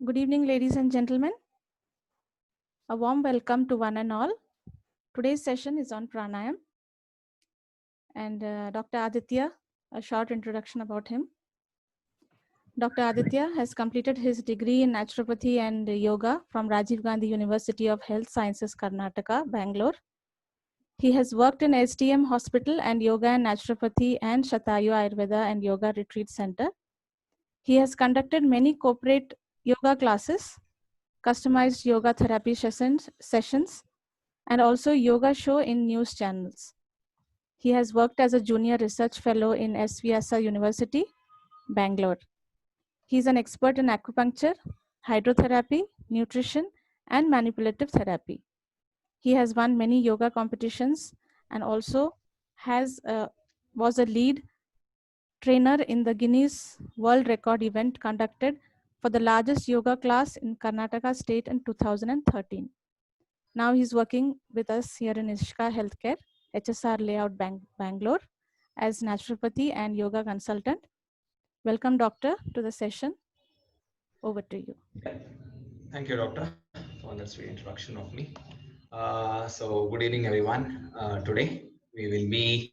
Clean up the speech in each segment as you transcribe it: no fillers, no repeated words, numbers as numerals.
Good evening, ladies and gentlemen. A warm welcome to one and all. Today's session is on pranayam, and Dr. Aditya, a short introduction about him. Dr. Aditya has completed his degree in naturopathy and yoga from Rajiv Gandhi University of Health Sciences, Karnataka, Bangalore. He has worked in STM Hospital and Yoga and Naturopathy and Shatayu Ayurveda and Yoga Retreat Center. He has conducted many corporate yoga classes, customized yoga therapy sessions, and also yoga show in news channels. He has worked as a junior research fellow in S. Vyasa University, Bangalore. He is an expert in acupuncture, hydrotherapy, nutrition, and manipulative therapy. He has won many yoga competitions and also was a lead trainer in the Guinness World Record event conducted for the largest yoga class in Karnataka state in 2013. Now he's working with us here in Ishka Healthcare, HSR Layout Bangalore, as naturopathy and yoga consultant. Welcome, doctor, to the session. Over to you. Yeah. Thank you, Doctor, for that sweet introduction of me. So, good evening, everyone. Today, we will be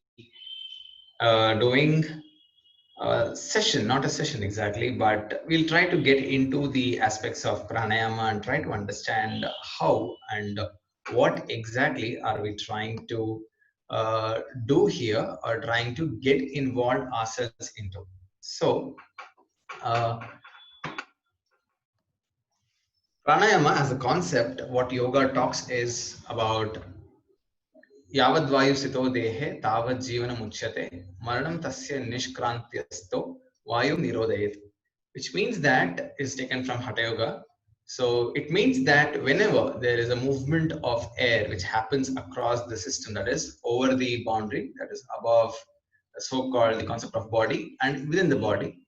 doing a session, not a session exactly, but we'll try to get into the aspects of pranayama and try to understand how and what exactly are we trying to do here or trying to get involved ourselves into. So, uh, pranayama as a concept, what yoga talks is about यावद्वायु स्थितो देहे तावत् जीवनम् उच्यते मरणं तस्य निष्क्रान्त्यस्तो vayu nirodayet, which means that is taken from Hatha Yoga. So it means that whenever there is a movement of air which happens across the system, that is over the boundary, that is above the so-called the concept of body and within the body,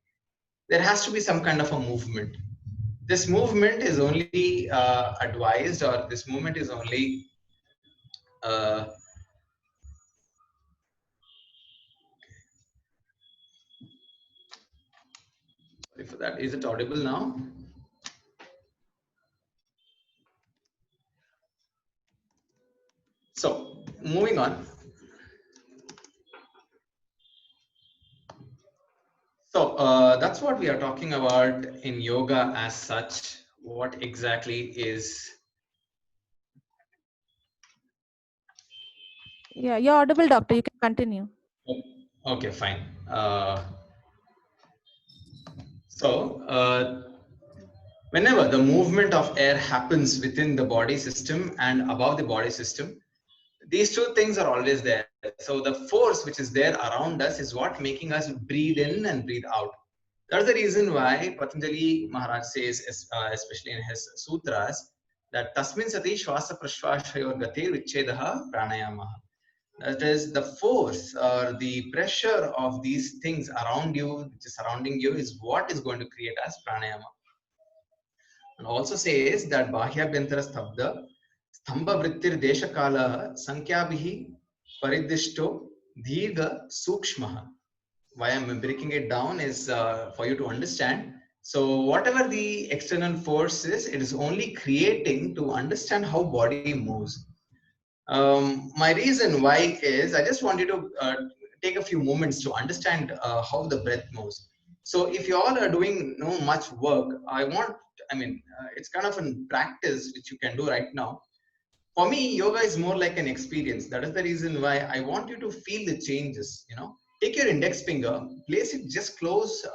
there has to be some kind of a movement. This movement is only advised, or this movement is only uh, sorry for that. Is it audible now? So, moving on. So, that's what we are talking about in yoga as such. What exactly is. Yeah, you're audible, doctor. You can continue. Okay, fine. So, whenever the movement of air happens within the body system and above the body system, these two things are always there. So the force which is there around us is what making us breathe in and breathe out. That's the reason why Patanjali Maharaj says, especially in his sutras, that tasmin sati shwasa prashwashayor gatir vichedaha pranayama. That is the force or the pressure of these things around you, which is surrounding you, is what is going to create as pranayama. And also says that Bahyabhyantara Stabda Stamba Vrittir Deshakala Sankhyabihi Paridishto Dhirga Sukshmaha. Why I'm breaking it down is for you to understand. So whatever the external force is, it is only creating to understand how body moves. My reason why is I just want you to take a few moments to understand how the breath moves. So if you all are doing no much work, it's kind of a practice which you can do right now. For me, yoga is more like an experience. That is the reason why I want you to feel the changes. Take your index finger, place it just close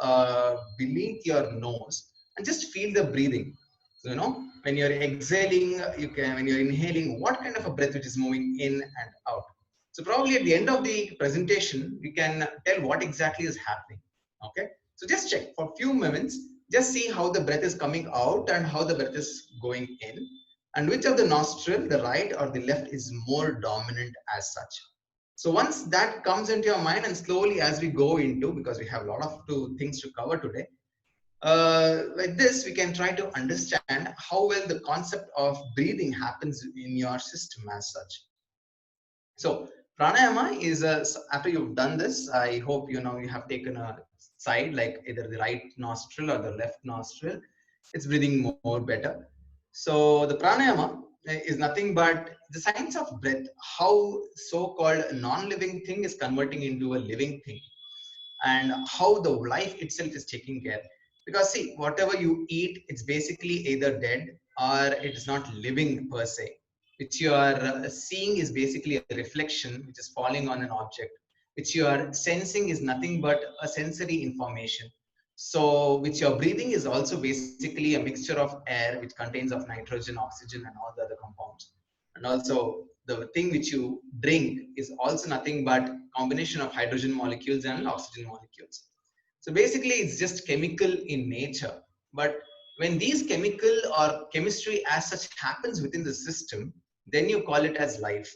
beneath your nose, and just feel the breathing. So, when you're exhaling, you can, when you're inhaling, what kind of a breath which is moving in and out. So probably at the end of the presentation, we can tell what exactly is happening. Okay. So just check for a few moments, just see how the breath is coming out and how the breath is going in, and which of the nostril, the right or the left, is more dominant as such. So once that comes into your mind, and slowly as we go into, because we have a lot of things to cover today, like this, we can try to understand how well the concept of breathing happens in your system as such. So pranayama is after you've done this, I hope you have taken a side, like either the right nostril or the left nostril. it's breathing more better. So the pranayama is nothing but the science of breath, how so-called non-living thing is converting into a living thing, and how the life itself is taking care. Because see, whatever you eat, it's basically either dead or it is not living per se. Which you are seeing is basically a reflection which is falling on an object. Which you are sensing is nothing but a sensory information. So which you're breathing is also basically a mixture of air which contains of nitrogen, oxygen, and all the other compounds. And also the thing which you drink is also nothing but combination of hydrogen molecules and oxygen molecules. So basically it's just chemical in nature. But when these chemical or chemistry as such happens within the system, then you call it as life.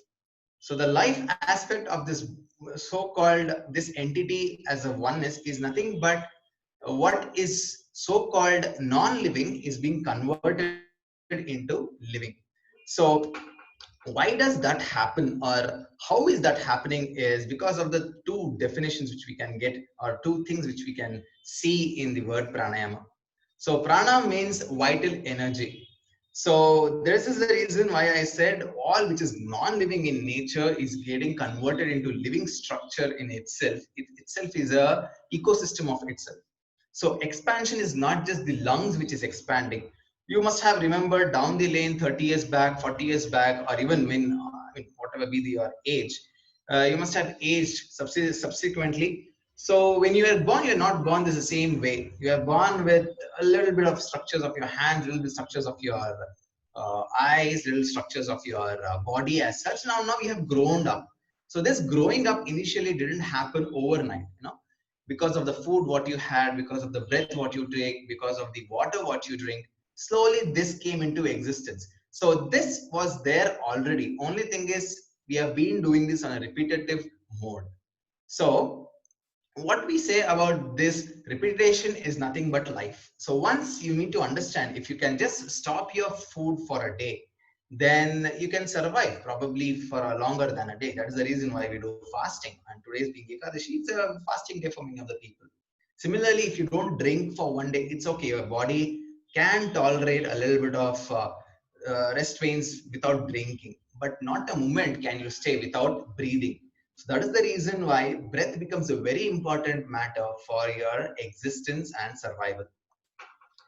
So the life aspect of this so-called this entity as a oneness is nothing but what is so-called non-living is being converted into living. So why does that happen, or how is that happening, is because of the two definitions which we can get, or two things which we can see in the word pranayama. So prana means vital energy. So this is the reason why I said all which is non-living in nature is getting converted into living structure in itself. It itself is a ecosystem of itself. So expansion is not just the lungs which is expanding. You must have remembered down the lane 30 years back, 40 years back, or even when, whatever be your age, you must have aged subsequently. So when you are born, you're not born the same way. You are born with a little bit of structures of your hands, little bit structures of your eyes, little structures of your body as such. Now we have grown up. So this growing up initially didn't happen overnight, because of the food what you had, because of the breath what you take, because of the water what you drink. Slowly this came into existence. So this was there already. Only thing is we have been doing this on a repetitive mode. So what we say about this repetition is nothing but life. So once you need to understand, if you can just stop your food for a day, then you can survive probably for a longer than a day. That is the reason why we do fasting. And today's being Ekadashi, it's a fasting day for many of the people. Similarly, if you don't drink for one day, it's okay. Your body can tolerate a little bit of restraints without drinking, but not a moment can you stay without breathing. So that is the reason why breath becomes a very important matter for your existence and survival.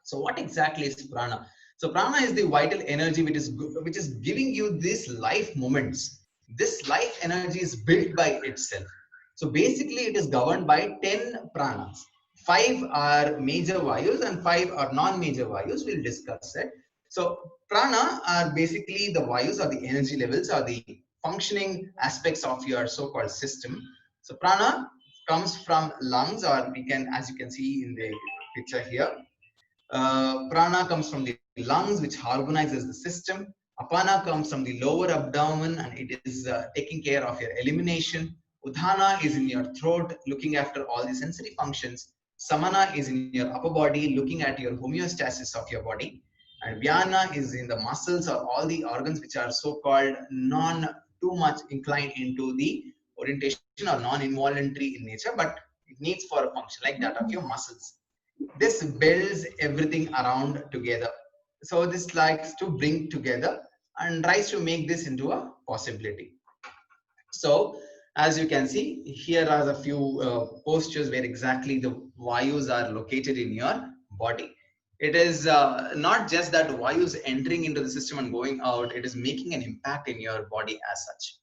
So what exactly is prana? So prana is the vital energy which is giving you these life moments. This life energy is built by itself. So basically it is governed by 10 pranas. 5 are major vayus and 5 are non-major vayus. We'll discuss it. So prana are basically the vayus, or the energy levels, or the functioning aspects of your so-called system. So prana comes from lungs, or we can, as you can see in the picture here, prana comes from the lungs, which harmonizes the system. Apana comes from the lower abdomen, and it is taking care of your elimination. Udhana is in your throat, looking after all the sensory functions. Samana is in your upper body, looking at your homeostasis of your body. And Vyana is in the muscles, or all the organs which are so-called non too much inclined into the orientation or non-involuntary in nature, but it needs for a function like that of your muscles. This builds everything around together. So this likes to bring together and tries to make this into a possibility. So as you can see, here are a few postures where exactly the vayus are located in your body. It is not just that vayus entering into the system and going out, it is making an impact in your body as such.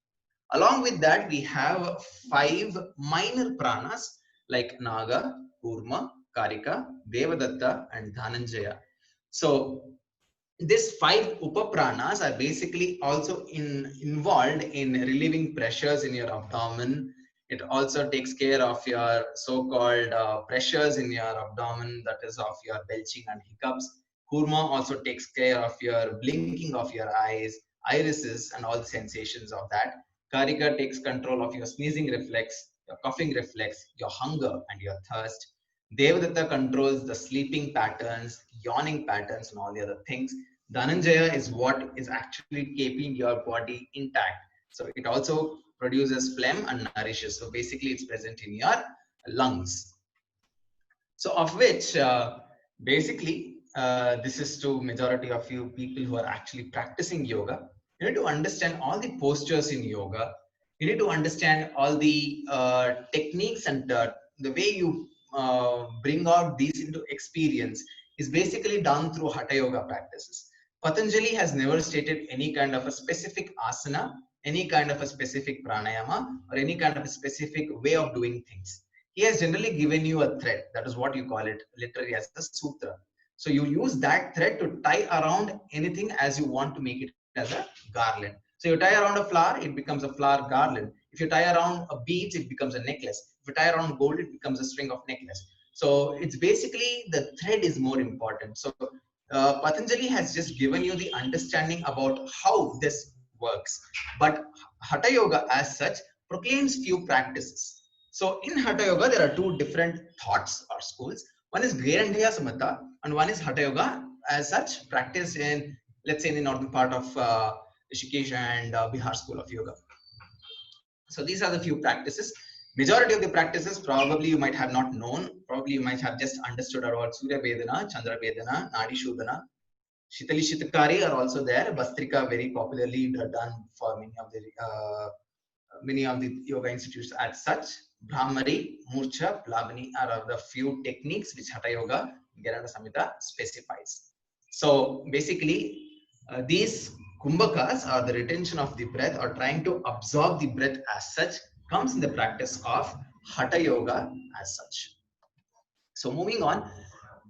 Along with that, we have 5 minor pranas like Naga, Kurma, Karika, Devadatta, and Dhananjaya. So these 5 upapranas are basically also involved in relieving pressures in your abdomen. It also takes care of your so-called pressures in your abdomen, that is of your belching and hiccups. Kurma also takes care of your blinking of your eyes, irises, and all the sensations of that. Karika takes control of your sneezing reflex, your coughing reflex, your hunger, and your thirst. Devadatta controls the sleeping patterns, yawning patterns, and all the other things. Dhananjaya is what is actually keeping your body intact. So it also produces phlegm and nourishes. So basically it's present in your lungs. So of which basically this is to majority of you people who are actually practicing yoga. You need to understand all the postures in yoga. You need to understand all the techniques, and the way you bring out these into experience is basically done through Hatha Yoga practices. Patanjali has never stated any kind of a specific asana, any kind of a specific pranayama, or any kind of a specific way of doing things. He has generally given you a thread. That is what you call it literally as a sutra. So you use that thread to tie around anything as you want to make it as a garland. So you tie around a flower, it becomes a flower garland. If you tie around a beads, it becomes a necklace. If you tie around gold, it becomes a string of necklace. So it's basically the thread is more important. So Patanjali has just given you the understanding about how this works. But Hatha Yoga as such proclaims few practices. So in Hatha Yoga, there are two different thoughts or schools. One is Gherandhya Samatha and one is Hatha Yoga as such practiced in, let's say, in the northern part of Rishikesh and Bihar school of yoga. So these are the few practices. Majority of the practices probably you might have not known. Probably you might have just understood about Surya Vedana, Chandra Vedana, Nadi Shudana. Shitali Shitakari are also there. Bastrika very popularly done for many of the yoga institutes as such. Brahmari, Murcha, Plavani are the few techniques which Hatha Yoga Gheranda Samhita specifies. So basically, these kumbhakas, or the retention of the breath, or trying to absorb the breath as such, comes in the practice of Hatha Yoga as such. So moving on,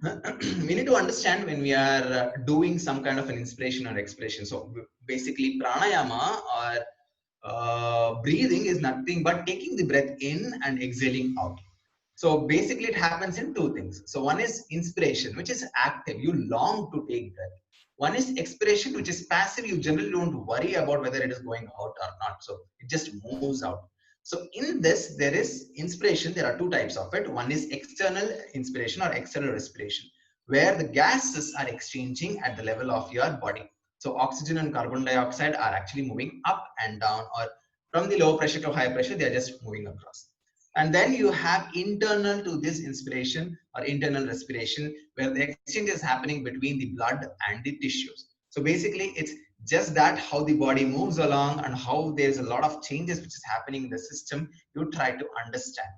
we need to understand when we are doing some kind of an inspiration or expiration. So basically, pranayama or breathing is nothing but taking the breath in and exhaling out. So basically, it happens in two things. So one is inspiration, which is active. You long to take breath. One is expiration, which is passive. You generally don't worry about whether it is going out or not. So it just moves out. So in this, there is inspiration. There are two types of it. One is external inspiration or external respiration, where the gases are exchanging at the level of your body. So oxygen and carbon dioxide are actually moving up and down, or from the low pressure to high pressure, they are just moving across. And then you have internal to this inspiration or internal respiration, where the exchange is happening between the blood and the tissues. So basically, it's just that how the body moves along and how there's a lot of changes which is happening in the system, you try to understand.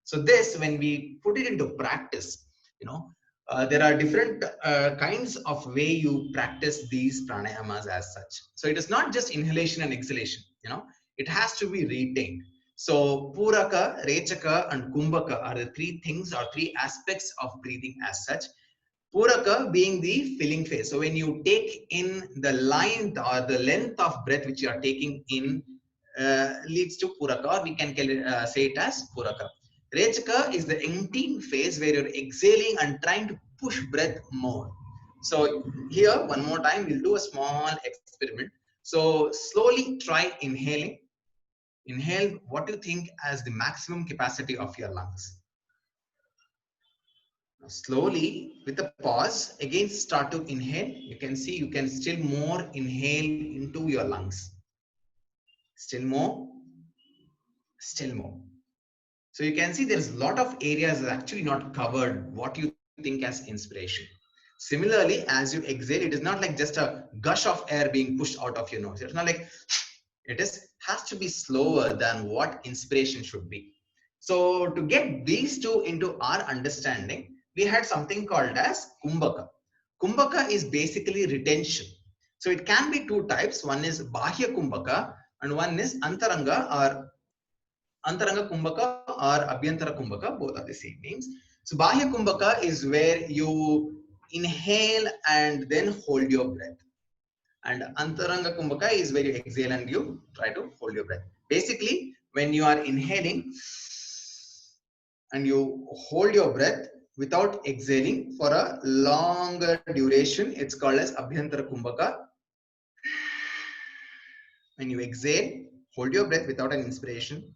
So this, when we put it into practice, there are different kinds of way you practice these pranayamas as such. So it is not just inhalation and exhalation, it has to be retained. So Puraka, Rechaka and Kumbhaka are the three things or three aspects of breathing as such. Puraka being the filling phase. So when you take in the line or the length of breath which you are taking in leads to Puraka, or we can say it as Puraka. Rechaka is the emptying phase where you're exhaling and trying to push breath more. So here, one more time, we'll do a small experiment. So slowly try inhaling. Inhale what you think as the maximum capacity of your lungs. Now slowly, with a pause, again start to inhale. You can see you can still more inhale into your lungs. Still more, still more. So you can see there's a lot of areas that are actually not covered, what you think as inspiration. Similarly, as you exhale, it is not like just a gush of air being pushed out of your nose. It's not like it has to be slower than what inspiration should be. So to get these two into our understanding, we had something called as Kumbhaka. Kumbhaka is basically retention. So it can be two types. One is Bahya Kumbhaka and one is Antaranga or Antaranga Kumbhaka or Abhyantara Kumbhaka. Both are the same names. So Bahya Kumbhaka is where you inhale and then hold your breath. And Antaranga Kumbhaka is where you exhale and you try to hold your breath. Basically, when you are inhaling and you hold your breath without exhaling for a longer duration, it's called as Abhyantara Kumbhaka. When you exhale, hold your breath without an inspiration,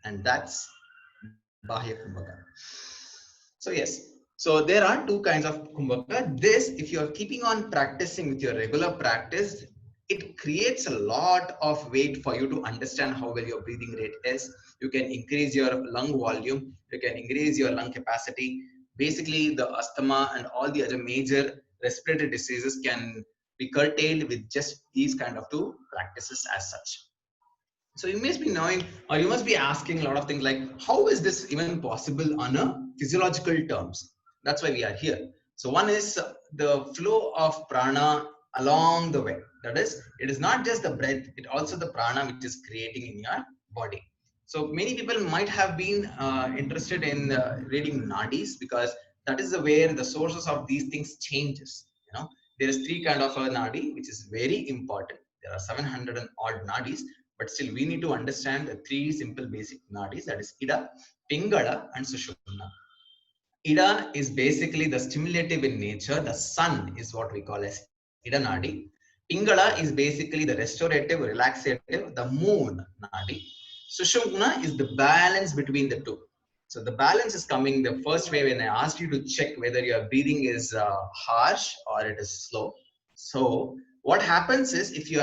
and that's Bahya Kumbhaka. So yes, so there are two kinds of Kumbhaka. This, if you are keeping on practicing with your regular practice, it creates a lot of weight for you to understand how well your breathing rate is. You can increase your lung volume, you can increase your lung capacity basically the asthma and all the other major respiratory diseases can be curtailed with just these kind of two practices as such. So you must be knowing, or you must be asking a lot of things like, how is this even possible on a physiological terms? That's why we are here. So one is the flow of prana along the way. That is, it is not just the breath, it also the prana which is creating in your body. So many people might have been interested in reading nadis, because that is the where the sources of these things changes. You know, there is three kind of a nadi which is very important. There are 700 and odd nadis, but still we need to understand the three simple basic nadis, that is Ida, Pingala and Sushumna. Ida is basically the stimulative in nature. The sun is what we call as Ida Nadi. Pingala is basically the restorative, relaxative, the moon Nadi. Sushumna is the balance between the two. So the balance is coming the first way when I asked you to check whether your breathing is harsh or it is slow. So what happens is, if you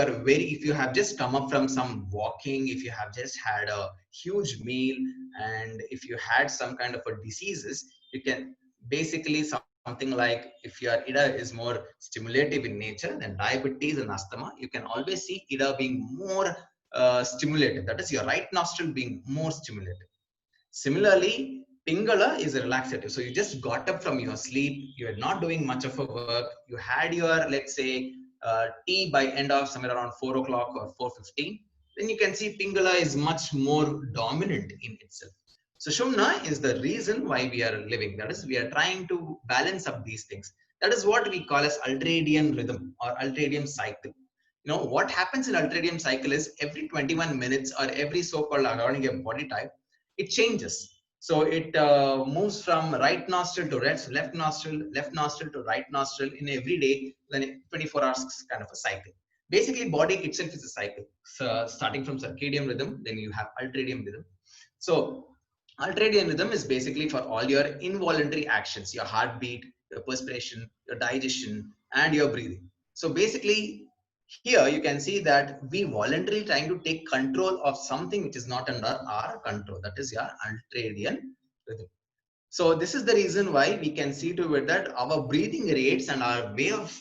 have just come up from some walking, if you have just had a huge meal, and if you had some kind of a diseases, you can basically something like, if your ida is more stimulative in nature than diabetes and asthma, you can always see ida being more stimulated, that is your right nostril being more stimulated. Similarly, Pingala is a relaxative. So you just got up from your sleep, you are not doing much of a work, you had your, let's say, tea by end of somewhere around 4 o'clock or 4:15, then you can see Pingala is much more dominant in itself. So Shumna is the reason why we are living. That is, we are trying to balance up these things. That is what we call as ultradian rhythm or ultradian cycle. You know, what happens in ultradian cycle is every 21 minutes or every so-called according to body type, it changes. So it moves from right nostril to left nostril to right nostril in every day, then 24 hours kind of a cycle. Basically, body itself is a cycle. So starting from circadian rhythm, then you have ultradian rhythm. So ultradian rhythm is basically for all your involuntary actions, your heartbeat, your perspiration, your digestion, and your breathing. So basically, here you can see that we voluntarily trying to take control of something which is not under our control. That is your ultradian rhythm. So this is the reason why we can see to it that our breathing rates and our way of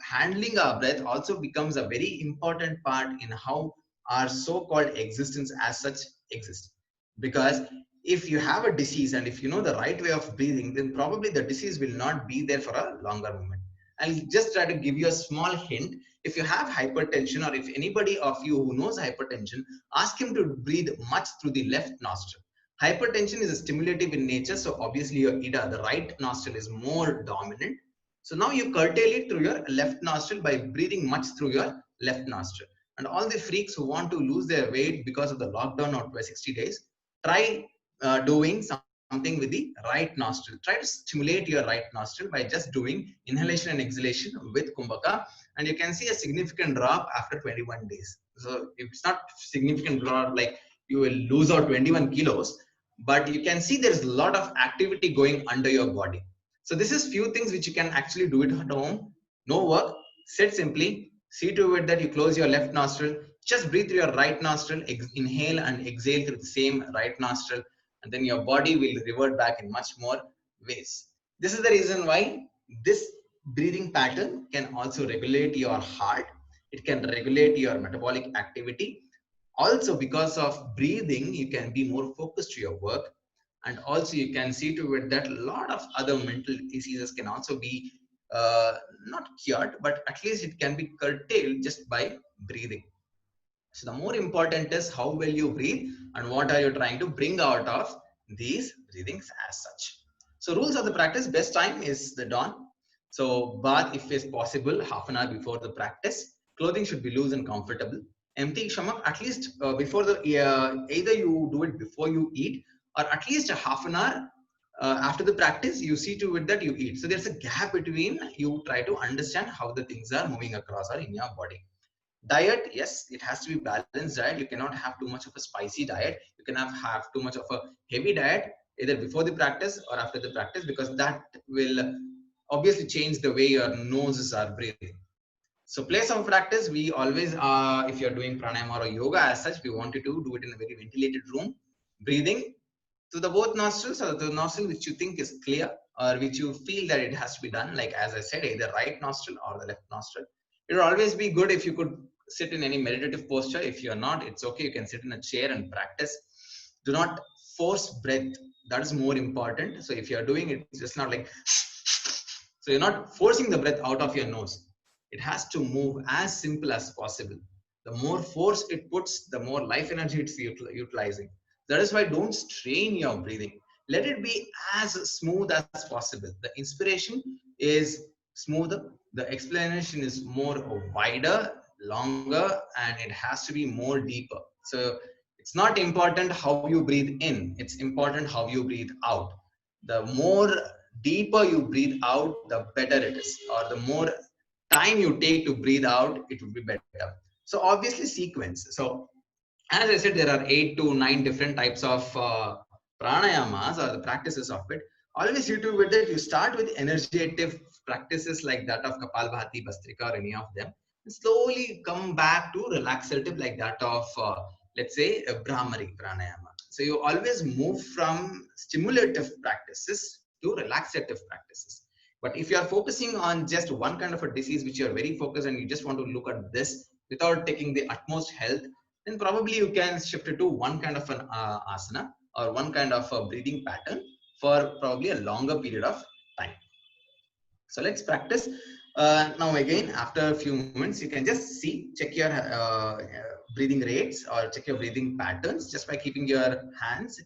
handling our breath also becomes a very important part in how our so-called existence as such exists. Because if you have a disease and if you know the right way of breathing, then probably the disease will not be there for a longer moment. I'll just try to give you a small hint. If you have hypertension, or if anybody of you who knows hypertension, ask him to breathe much through the left nostril. Hypertension is a stimulative in nature, so obviously your ida, the right nostril, is more dominant. So now you curtail it through your left nostril by breathing much through your left nostril. And all the freaks who want to lose their weight because of the lockdown or 60 days, try doing something with the right nostril. Try to stimulate your right nostril by just doing inhalation and exhalation with Kumbhaka, and you can see a significant drop after 21 days. So it's not significant drop like you will lose out 21 kilos, but you can see there's a lot of activity going under your body. So this is few things which you can actually do it at home. No work. Sit simply. See to it that you close your left nostril. Just breathe through your right nostril. Inhale and exhale through the same right nostril, and then your body will revert back in much more ways. This is the reason why this breathing pattern can also regulate your heart. It can regulate your metabolic activity. Also, because of breathing, you can be more focused to your work, and also you can see to it that a lot of other mental diseases can also be not cured, but at least it can be curtailed just by breathing. So the more important is how well you breathe and what are you trying to bring out of these breathings as such. So rules of the practice: best time is the dawn. So bath if is possible half an hour before the practice. Clothing should be loose and comfortable. Empty stomach at least before the either you do it before you eat, or at least a half an hour after the practice you see to it that you eat. So there's a gap between, you try to understand how the things are moving across or in your body. Diet, yes, it has to be balanced diet. You cannot have too much of a spicy diet. You cannot have too much of a heavy diet either before the practice or after the practice, because that will obviously change the way your noses are breathing. So place of practice, we always if you're doing pranayama or yoga as such, we want you to do it in a very ventilated room, breathing to the both nostrils, or the nostril which you think is clear, or which you feel that it has to be done, like as I said, either right nostril or the left nostril. It will always be good if you could sit in any meditative posture. If you're not, it's okay. You can sit in a chair and practice. Do not force breath. That is more important. So if you're doing it, it's just not like, so you're not forcing the breath out of your nose. It has to move as simple as possible. The more force it puts, the more life energy it's utilizing. That is why don't strain your breathing. Let it be as smooth as possible. The inspiration is smoother. The explanation is more wider, longer, and it has to be more deeper. So it's not important how you breathe in. It's important how you breathe out. The more deeper you breathe out, the better it is, or the more time you take to breathe out, it will be better. So obviously sequence. So as I said, there are 8 to 9 different types of pranayamas or the practices of it. Always you do with it, you start with energetic practices like that of Kapalbhati, Bhastrika, or any of them, and slowly come back to relaxative like that of let's say Brahmari pranayama. So you always move from stimulative practices to relaxative practices. But if you are focusing on just one kind of a disease which you are very focused and you just want to look at this without taking the utmost health, then probably you can shift it to one kind of an asana or one kind of a breathing pattern for probably a longer period of time. So let's practice. Now again, after a few moments, you can just see, check your breathing rates or check your breathing patterns just by keeping your hands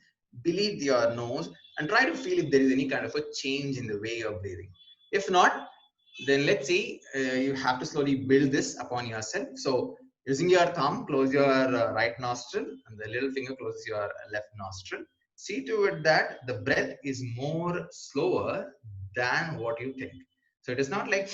beneath your nose and try to feel if there is any kind of a change in the way you're breathing. If not, then let's see, you have to slowly build this upon yourself. So using your thumb, close your right nostril and the little finger closes your left nostril. See to it that the breath is more slower than what you think. So it is not like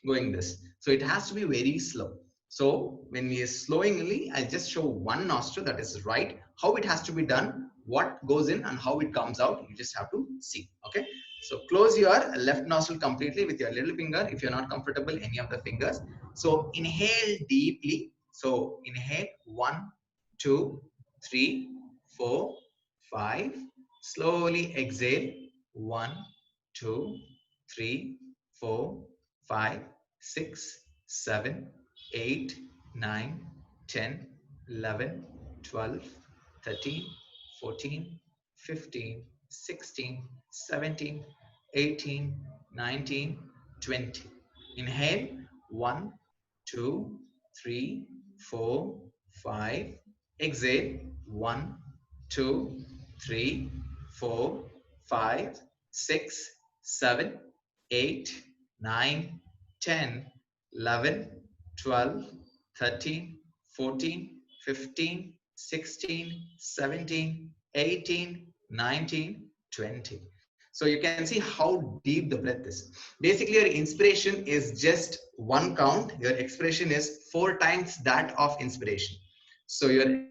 going this. So it has to be very slow. So when we are slowingly, I just show one nostril, that is right, how it has to be done, what goes in and how it comes out. You just have to see. Okay. So close your left nostril completely with your little finger. If you're not comfortable, any of the fingers. So inhale deeply. So inhale 1, 2, 3, 4, 5. Slowly exhale 1, 2, 3, 4, 5, 6, 7, 8, 9, 10, 11, 12, 13, 14, 15, 16, 17, 18, 19, 20. Inhale 1, 2, 3, 4, 5. Exhale 1, 2, 3, 4, 5, 6, 7, 8, 9, 10, 11, 12, 13, 14, 15, 16, 17, 18, 19, 20. So you can see how deep the breath is. Basically, your inspiration is just one count. Your expiration is 4 times that of inspiration. So your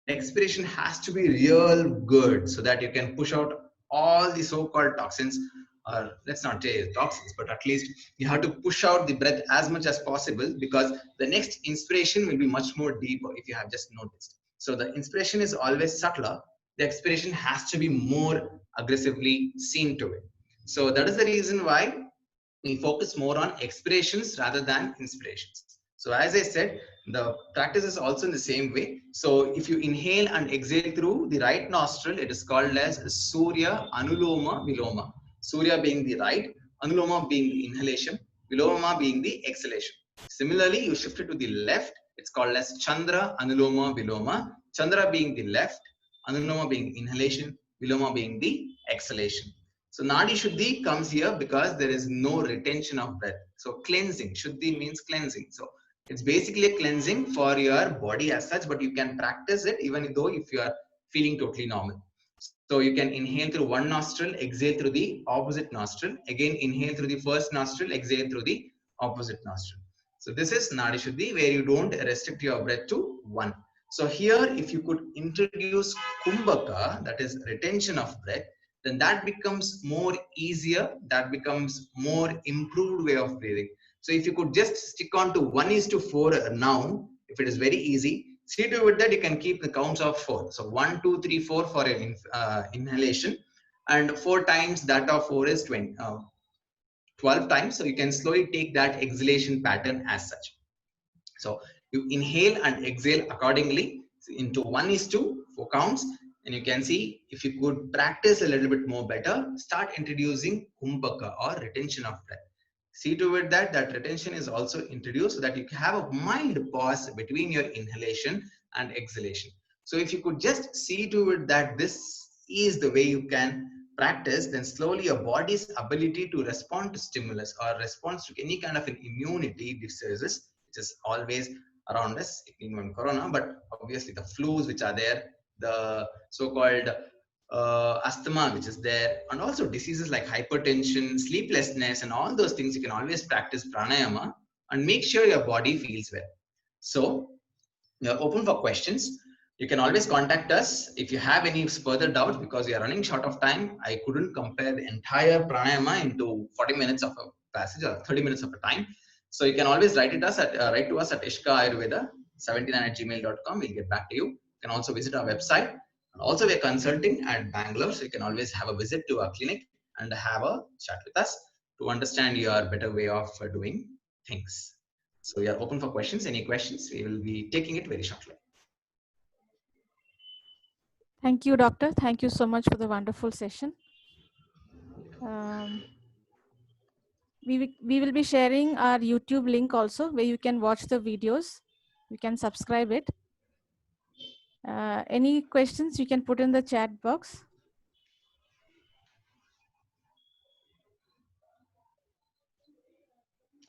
expiration has to be real good so that you can push out all the so-called toxins, or let's not say toxins, but at least you have to push out the breath as much as possible, because the next inspiration will be much more deeper if you have just noticed. So the inspiration is always subtler. The expiration has to be more aggressively seen to it. So that is the reason why we focus more on expirations rather than inspirations. So as I said, the practice is also in the same way. So if you inhale and exhale through the right nostril, it is called as Surya Anuloma Viloma. Surya being the right, Anuloma being the inhalation, Viloma being the exhalation. Similarly, you shift it to the left, it's called as Chandra Anuloma Viloma. Chandra being the left, Anuloma being inhalation, Viloma being the exhalation. So Nadi Shuddhi comes here because there is no retention of breath. So cleansing, Shuddhi means cleansing. So it's basically a cleansing for your body as such, but you can practice it even though if you are feeling totally normal. So you can inhale through one nostril, exhale through the opposite nostril. Again, inhale through the first nostril, exhale through the opposite nostril. So this is Nadi Shuddhi, where you don't restrict your breath to one. So here, if you could introduce Kumbhaka, that is retention of breath, then that becomes more easier, that becomes more improved way of breathing. So if you could just stick on to 1:4 now, if it is very easy, see to it that you can keep the counts of 4. So 1, 2, 3, 4 for your inhalation, and 4 times that of 4 is 12 times. So you can slowly take that exhalation pattern as such. So you inhale and exhale accordingly into 1:4 counts. And you can see, if you could practice a little bit more better, start introducing kumbhaka or retention of breath. See to it that that retention is also introduced so that you have a mild pause between your inhalation and exhalation. So if you could just see to it that this is the way you can practice, then slowly your body's ability to respond to stimulus or response to any kind of an immunity diseases, which is always around us, even corona, but obviously the flus which are there, the so-called asthma which is there, and also diseases like hypertension, sleeplessness, and all those things, you can always practice pranayama and make sure your body feels well. So you're open for questions. You can always contact us if you have any further doubts, because we are running short of time. I couldn't compare the entire pranayama into 40 minutes of a passage or 30 minutes of a time. So you can always write to us at ishkaayurveda79@gmail.com. We'll get back to you. You can also visit our website. And also we're consulting at Bangalore, so you can always have a visit to our clinic and have a chat with us to understand your better way of doing things. So we are open for questions. Any questions? We will be taking it very shortly. Thank you, Doctor. Thank you so much for the wonderful session. We will be sharing our YouTube link also, where you can watch the videos. You can subscribe it. Any questions you can put in the chat box.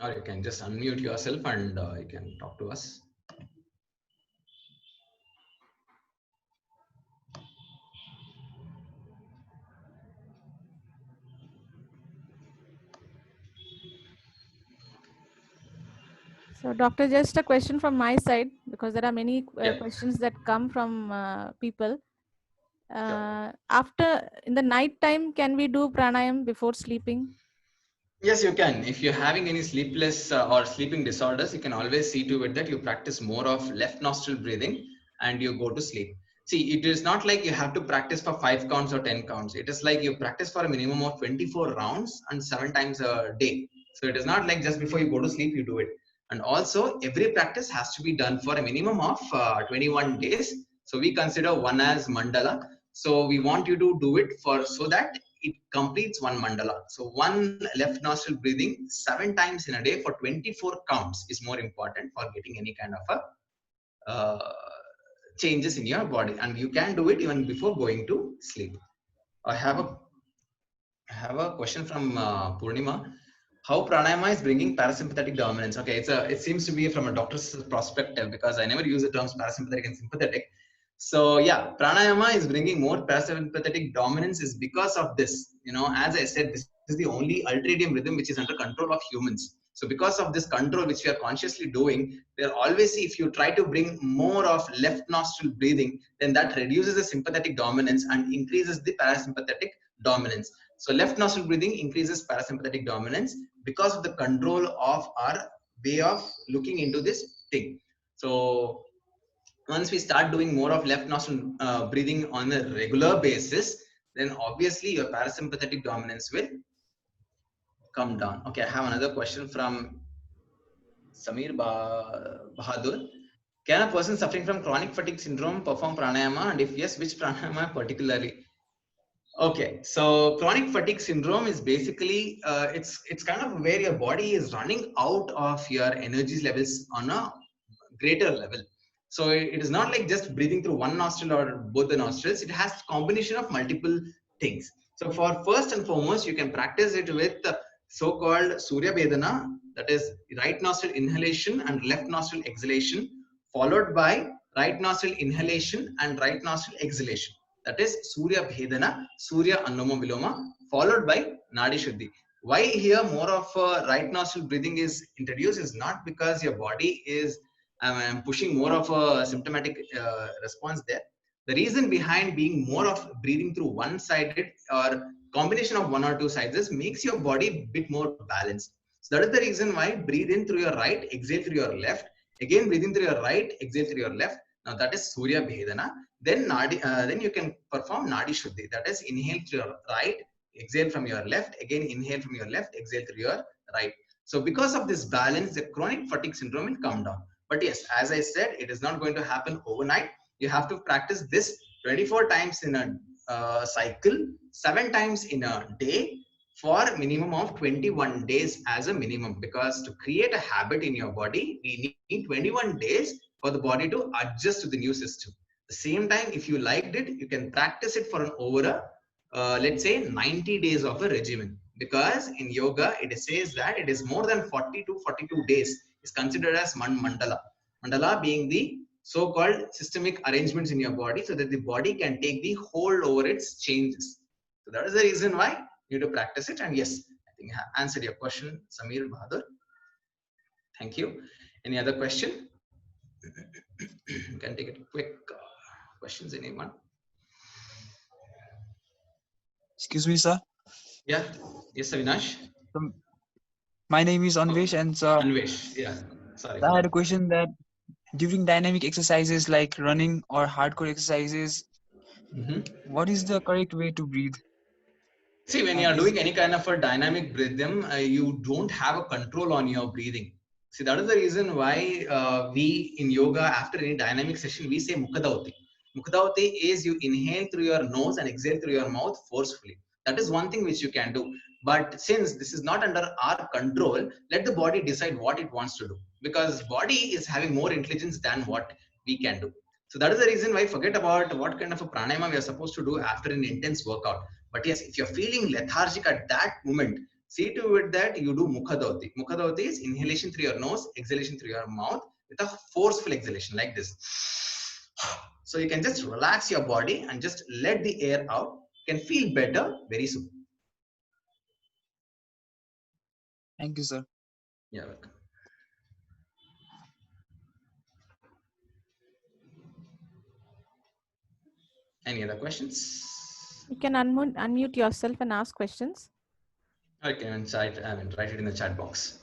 Or you can just unmute yourself and you can talk to us. So, Doctor, just a question from my side, because there are many questions that come from people. After, in the night time, can we do pranayam before sleeping? Yes, you can. If you're having any sleepless or sleeping disorders, you can always see to it that you practice more of left nostril breathing and you go to sleep. See, it is not like you have to practice for 5 counts or 10 counts. It is like you practice for a minimum of 24 rounds and 7 times a day. So it is not like just before you go to sleep, you do it. And also every practice has to be done for a minimum of 21 days. So we consider one as mandala. So we want you to do it for so that it completes one mandala. So one left nostril breathing 7 times in a day for 24 counts is more important for getting any kind of a changes in your body, and you can do it even before going to sleep. I have a question from Purnima. How pranayama is bringing parasympathetic dominance? Okay, it seems to be from a doctor's perspective, because I never use the terms parasympathetic and sympathetic. So yeah, pranayama is bringing more parasympathetic dominance is because of this. You know, as I said, this is the only ultradian rhythm which is under control of humans. So because of this control which we are consciously doing, there always, if you try to bring more of left nostril breathing, then that reduces the sympathetic dominance and increases the parasympathetic dominance. So left nostril breathing increases parasympathetic dominance because of the control of our way of looking into this thing. So once we start doing more of left nostril breathing on a regular basis, then obviously your parasympathetic dominance will come down. Okay, I have another question from Samir Bahadur. Can a person suffering from chronic fatigue syndrome perform pranayama, and if yes, which pranayama particularly? Okay, so chronic fatigue syndrome is basically it's kind of where your body is running out of your energy levels on a greater level. So it is not like just breathing through one nostril or both the nostrils. It has combination of multiple things. So for first and foremost, you can practice it with so-called Surya Vedana, that is right nostril inhalation and left nostril exhalation, followed by right nostril inhalation and right nostril exhalation. That is Surya Bhedana, Surya Anuloma Viloma, followed by Nadi Shuddhi. Why here more of right nostril breathing is introduced is not because your body is pushing more of a symptomatic response there. The reason behind being more of breathing through one-sided or combination of one or two sides is makes your body a bit more balanced. So that is the reason why breathe in through your right, exhale through your left. Again, breathe in through your right, exhale through your left. Now that is Surya Bhedana. then then you can perform Nadi Shuddhi. That is, inhale through your right, exhale from your left, again inhale from your left, exhale through your right. So because of this balance, the chronic fatigue syndrome will come down. But yes, as I said, it is not going to happen overnight. You have to practice this 24 times in a cycle, 7 times in a day, for minimum of 21 days as a minimum, because to create a habit in your body, we need 21 days for the body to adjust to the new system. The same time, if you liked it, you can practice it for an over let's say 90 days of a regimen, because in yoga it says that it is more than 40 to 42 days is considered as mandala being the so-called systemic arrangements in your body, so that the body can take the hold over its changes. So that is the reason why you need to practice it. And yes, I think I have answered your question, Samir Bahadur. Thank you. Any other question? You can take it quick. Questions, anyone? Excuse me, sir. Yeah. Yes, Avinash. My name is Anvesh, and Anvesh. Yeah. Sorry. I had a question that during dynamic exercises like running or hardcore exercises, what is the correct way to breathe? See, when you are doing any kind of a dynamic rhythm, you don't have a control on your breathing. See, that is the reason why we in yoga, after any dynamic session, we say Mukhadauti. Mukhadauti is you inhale through your nose and exhale through your mouth forcefully. That is one thing which you can do. But since this is not under our control, let the body decide what it wants to do, because body is having more intelligence than what we can do. So that is the reason why forget about what kind of a pranayama we are supposed to do after an intense workout. But yes, if you're feeling lethargic at that moment, see to it that you do Mukhadauti. Mukhadauti is inhalation through your nose, exhalation through your mouth with a forceful exhalation like this. So you can just relax your body and just let the air out. You can feel better very soon. Thank you, sir. You're welcome. Any other questions? You can unmute yourself and ask questions. I can write it in the chat box.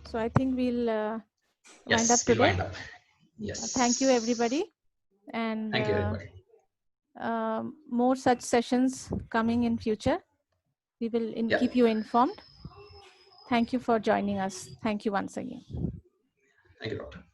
So I think we'll wind up We'll today. wind up. Yes. Thank you, everybody. And thank you, everybody. More such sessions coming in future. We will keep you informed. Thank you for joining us. Thank you once again. Thank you, Doctor.